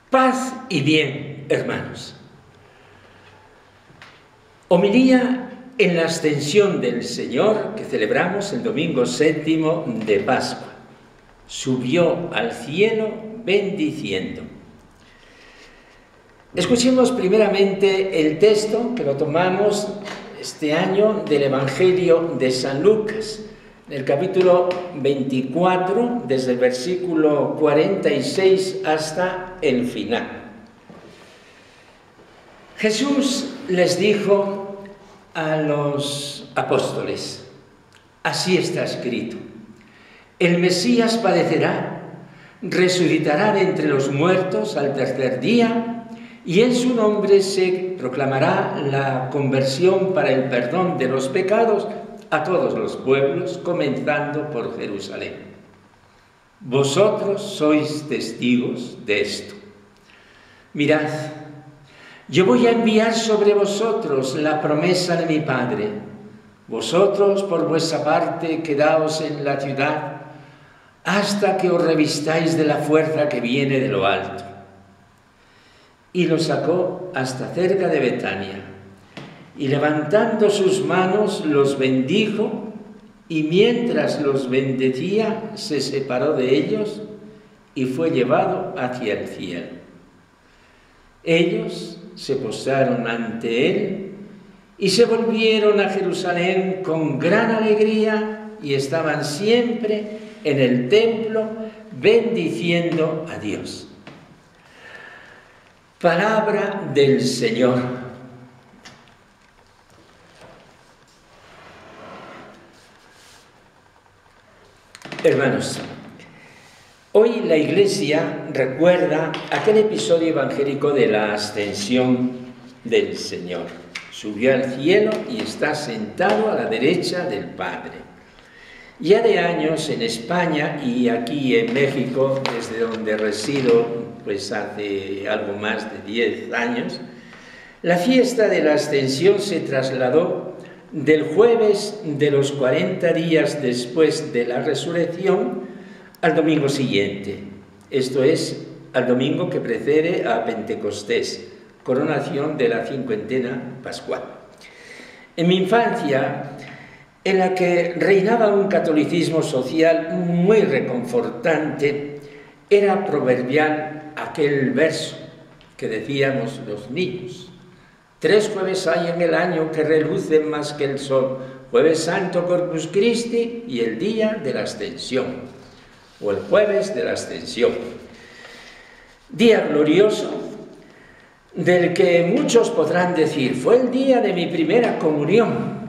Paz y bien, hermanos. Homilía en la Ascensión del Señor que celebramos el domingo 7º de Pascua. Subió al cielo bendiciendo. Escuchemos primeramente el texto que lo tomamos este año del Evangelio de San Lucas, en el capítulo 24, desde el versículo 46 hasta el final. Jesús les dijo a los apóstoles: así está escrito, el Mesías padecerá, resucitará de entre los muertos al tercer día, y en su nombre se proclamará la conversión para el perdón de los pecados a todos los pueblos, comenzando por Jerusalén. Vosotros sois testigos de esto. Mirad, yo voy a enviar sobre vosotros la promesa de mi Padre. Vosotros, por vuestra parte, quedaos en la ciudad hasta que os revistáis de la fuerza que viene de lo alto. Y los sacó hasta cerca de Betania, y levantando sus manos los bendijo, y mientras los bendecía se separó de ellos y fue llevado hacia el cielo. Ellos se postraron ante él y se volvieron a Jerusalén con gran alegría y estaban siempre en el templo bendiciendo a Dios. Palabra del Señor. Hermanos, hoy la Iglesia recuerda aquel episodio evangélico de la ascensión del Señor. Subió al cielo y está sentado a la derecha del Padre. Ya de años en España y aquí en México, desde donde resido, pues hace algo más de 10 años, la fiesta de la Ascensión se trasladó del jueves de los 40 días después de la resurrección al domingo siguiente, esto es, al domingo que precede a Pentecostés, coronación de la cincuentena pascual. En mi infancia, en la que reinaba un catolicismo social muy reconfortante, era proverbial aquel verso que decíamos los niños: 3 jueves hay en el año que relucen más que el sol, Jueves Santo, Corpus Christi, y el día de la Ascensión, o el jueves de la Ascensión. Día glorioso del que muchos podrán decir: fue el día de mi primera comunión.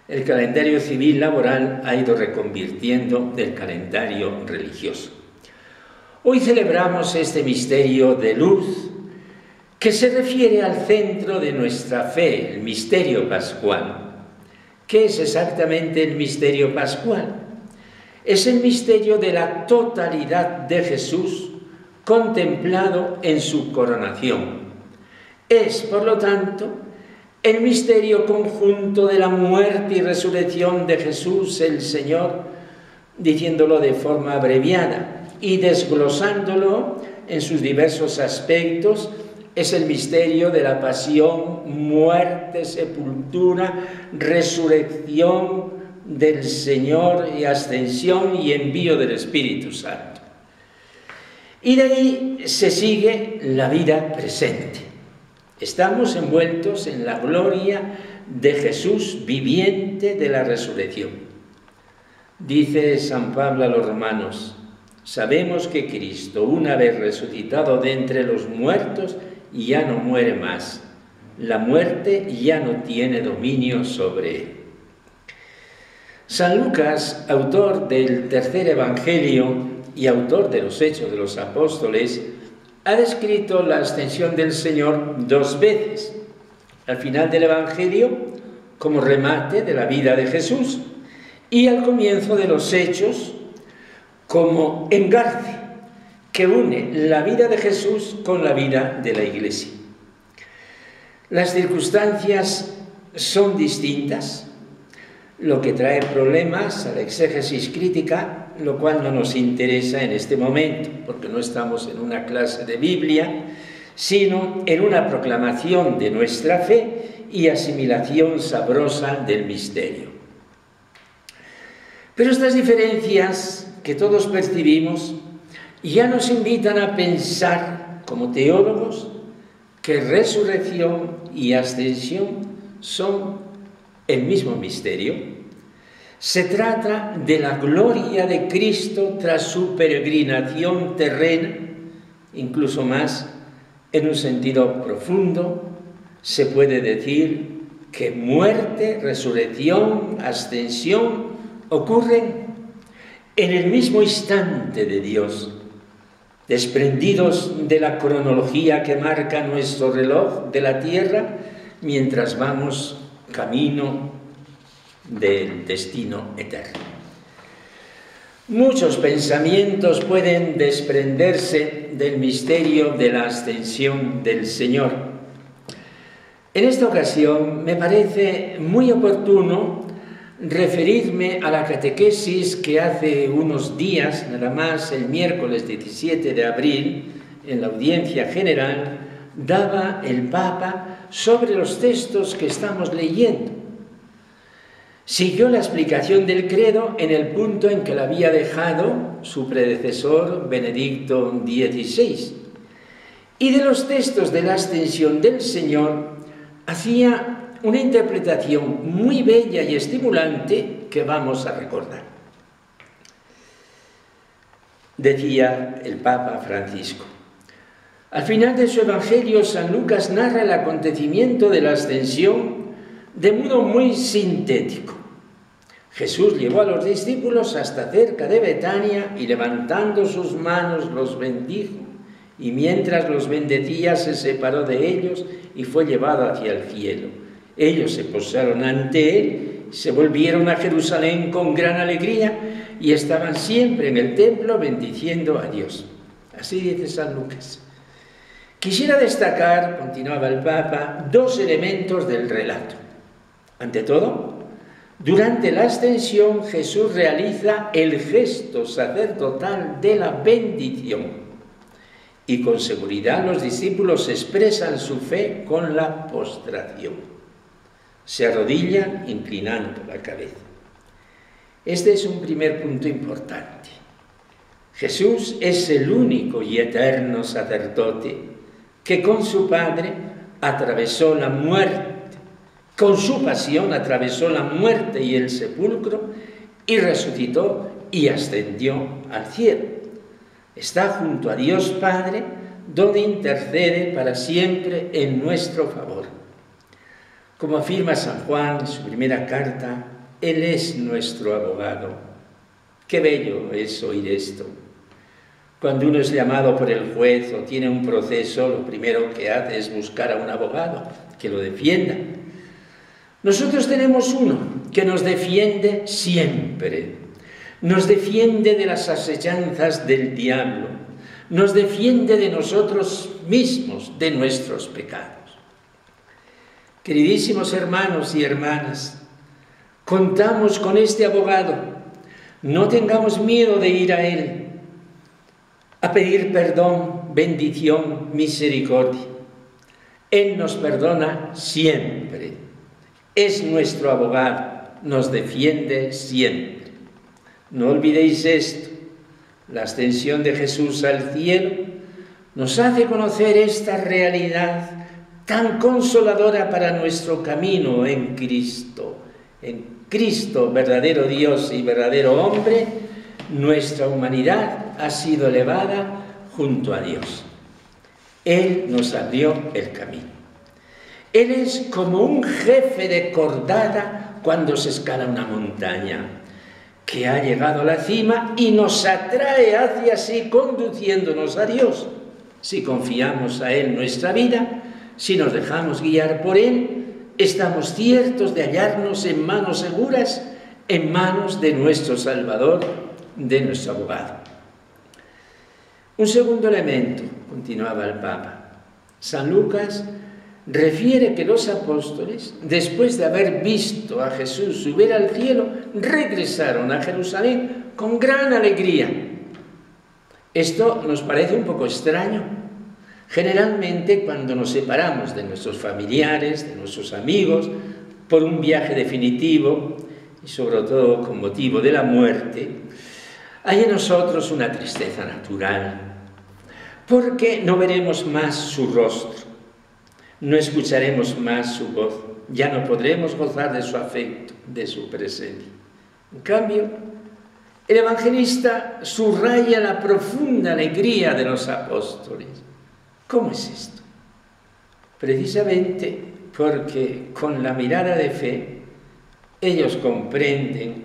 El calendario civil laboral ha ido reconvirtiendo del calendario religioso. Hoy celebramos este misterio de luz que se refiere al centro de nuestra fe, el misterio pascual. ¿Qué es exactamente el misterio pascual? Es el misterio de la totalidad de Jesús contemplado en su coronación. Es, por lo tanto, el misterio conjunto de la muerte y resurrección de Jesús el Señor, diciéndolo de forma abreviada y desglosándolo en sus diversos aspectos. Es el misterio de la pasión, muerte, sepultura, resurrección del Señor y ascensión y envío del Espíritu Santo. Y de ahí se sigue la vida presente. Estamos envueltos en la gloria de Jesús viviente de la resurrección. Dice San Pablo a los romanos: sabemos que Cristo, una vez resucitado de entre los muertos, ya no muere más. La muerte ya no tiene dominio sobre él. San Lucas, autor del tercer Evangelio y autor de los Hechos de los Apóstoles, ha descrito la ascensión del Señor 2 veces. Al final del Evangelio, como remate de la vida de Jesús, y al comienzo de los Hechos, como engarce que une la vida de Jesús con la vida de la Iglesia. Las circunstancias son distintas, lo que trae problemas a la exégesis crítica lo cual no nos interesa en este momento, porque no estamos en una clase de Biblia, sino en una proclamación de nuestra fe y asimilación sabrosa del misterio. Pero estas diferencias que todos percibimos ya nos invitan a pensar, como teólogos, que resurrección y ascensión son el mismo misterio. Se trata de la gloria de Cristo tras su peregrinación terrena, incluso más, en un sentido profundo, se puede decir que muerte, resurrección, ascensión ocurren en el mismo instante de Dios, desprendidos de la cronología que marca nuestro reloj de la tierra mientras vamos camino del destino eterno. Muchos pensamientos pueden desprenderse del misterio de la ascensión del Señor. En esta ocasión me parece muy oportuno referirme a la catequesis que hace unos días, nada más, el miércoles 17 de abril, en la audiencia general, daba el Papa sobre los textos que estamos leyendo. Siguió la explicación del credo en el punto en que la había dejado su predecesor Benedicto XVI. Y de los textos de la ascensión del Señor hacía una interpretación muy bella y estimulante que vamos a recordar. Decía el Papa Francisco: al final de su Evangelio, San Lucas narra el acontecimiento de la ascensión de modo muy sintético. Jesús llevó a los discípulos hasta cerca de Betania y levantando sus manos los bendijo, y mientras los bendecía se separó de ellos y fue llevado hacia el cielo. Ellos se postraron ante él, se volvieron a Jerusalén con gran alegría y estaban siempre en el templo bendiciendo a Dios. Así dice San Lucas. Quisiera destacar, continuaba el Papa, dos elementos del relato. Ante todo, durante la ascensión Jesús realiza el gesto sacerdotal de la bendición y con seguridad los discípulos expresan su fe con la postración. Se arrodillan inclinando la cabeza. Este es un primer punto importante. Jesús es el único y eterno sacerdote que con su Padre atravesó la muerte, con su pasión atravesó la muerte y el sepulcro y resucitó y ascendió al cielo. Está junto a Dios Padre, donde intercede para siempre en nuestro favor. Como afirma San Juan en su primera carta, Él es nuestro abogado. Qué bello es oír esto. Cuando uno es llamado por el juez o tiene un proceso, lo primero que hace es buscar a un abogado que lo defienda. Nosotros tenemos uno que nos defiende siempre. Nos defiende de las asechanzas del diablo. Nos defiende de nosotros mismos, de nuestros pecados. Queridísimos hermanos y hermanas, contamos con este abogado. No tengamos miedo de ir a él, a pedir perdón, bendición, misericordia. Él nos perdona siempre. Es nuestro abogado, nos defiende siempre. No olvidéis esto. La ascensión de Jesús al cielo nos hace conocer esta realidad tan consoladora para nuestro camino en Cristo. En Cristo, verdadero Dios y verdadero hombre, nuestra humanidad ha sido elevada junto a Dios. Él nos abrió el camino. Él es como un jefe de cordada cuando se escala una montaña, que ha llegado a la cima y nos atrae hacia sí, conduciéndonos a Dios. Si confiamos a Él nuestra vida, si nos dejamos guiar por Él, estamos ciertos de hallarnos en manos seguras, en manos de nuestro Salvador, de nuestro abogado. Un segundo elemento, continuaba el Papa. San Lucas refiere que los apóstoles, después de haber visto a Jesús subir al cielo, regresaron a Jerusalén con gran alegría. Esto nos parece un poco extraño. Generalmente, cuando nos separamos de nuestros familiares, de nuestros amigos, por un viaje definitivo, y sobre todo con motivo de la muerte, hay en nosotros una tristeza natural, porque no veremos más su rostro, no escucharemos más su voz, ya no podremos gozar de su afecto, de su presencia. En cambio, el evangelista subraya la profunda alegría de los apóstoles. ¿Cómo es esto? Precisamente porque con la mirada de fe ellos comprenden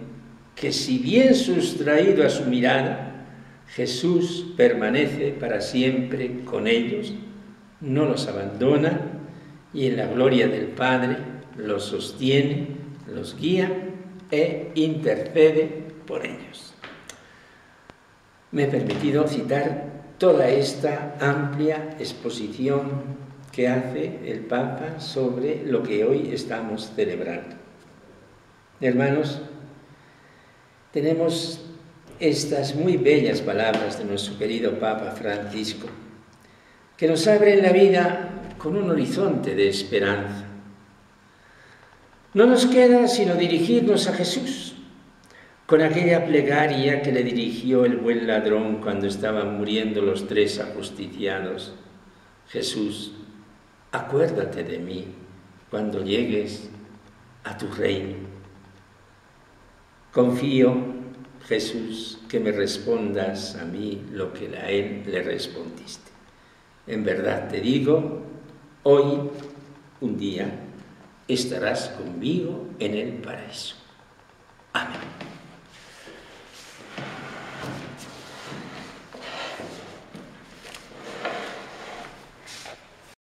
que si bien sustraído a su mirada, Jesús permanece para siempre con ellos, no los abandona y en la gloria del Padre los sostiene, los guía e intercede por ellos. Me he permitido citar toda esta amplia exposición que hace el Papa sobre lo que hoy estamos celebrando. Hermanos, tenemos estas muy bellas palabras de nuestro querido Papa Francisco, que nos abren la vida con un horizonte de esperanza. No nos queda sino dirigirnos a Jesús, con aquella plegaria que le dirigió el buen ladrón cuando estaban muriendo los 3 ajusticiados. Jesús, acuérdate de mí cuando llegues a tu reino. Confío, Jesús, que me respondas a mí lo que a él le respondiste. En verdad te digo, hoy, un día, estarás conmigo en el paraíso. Amén.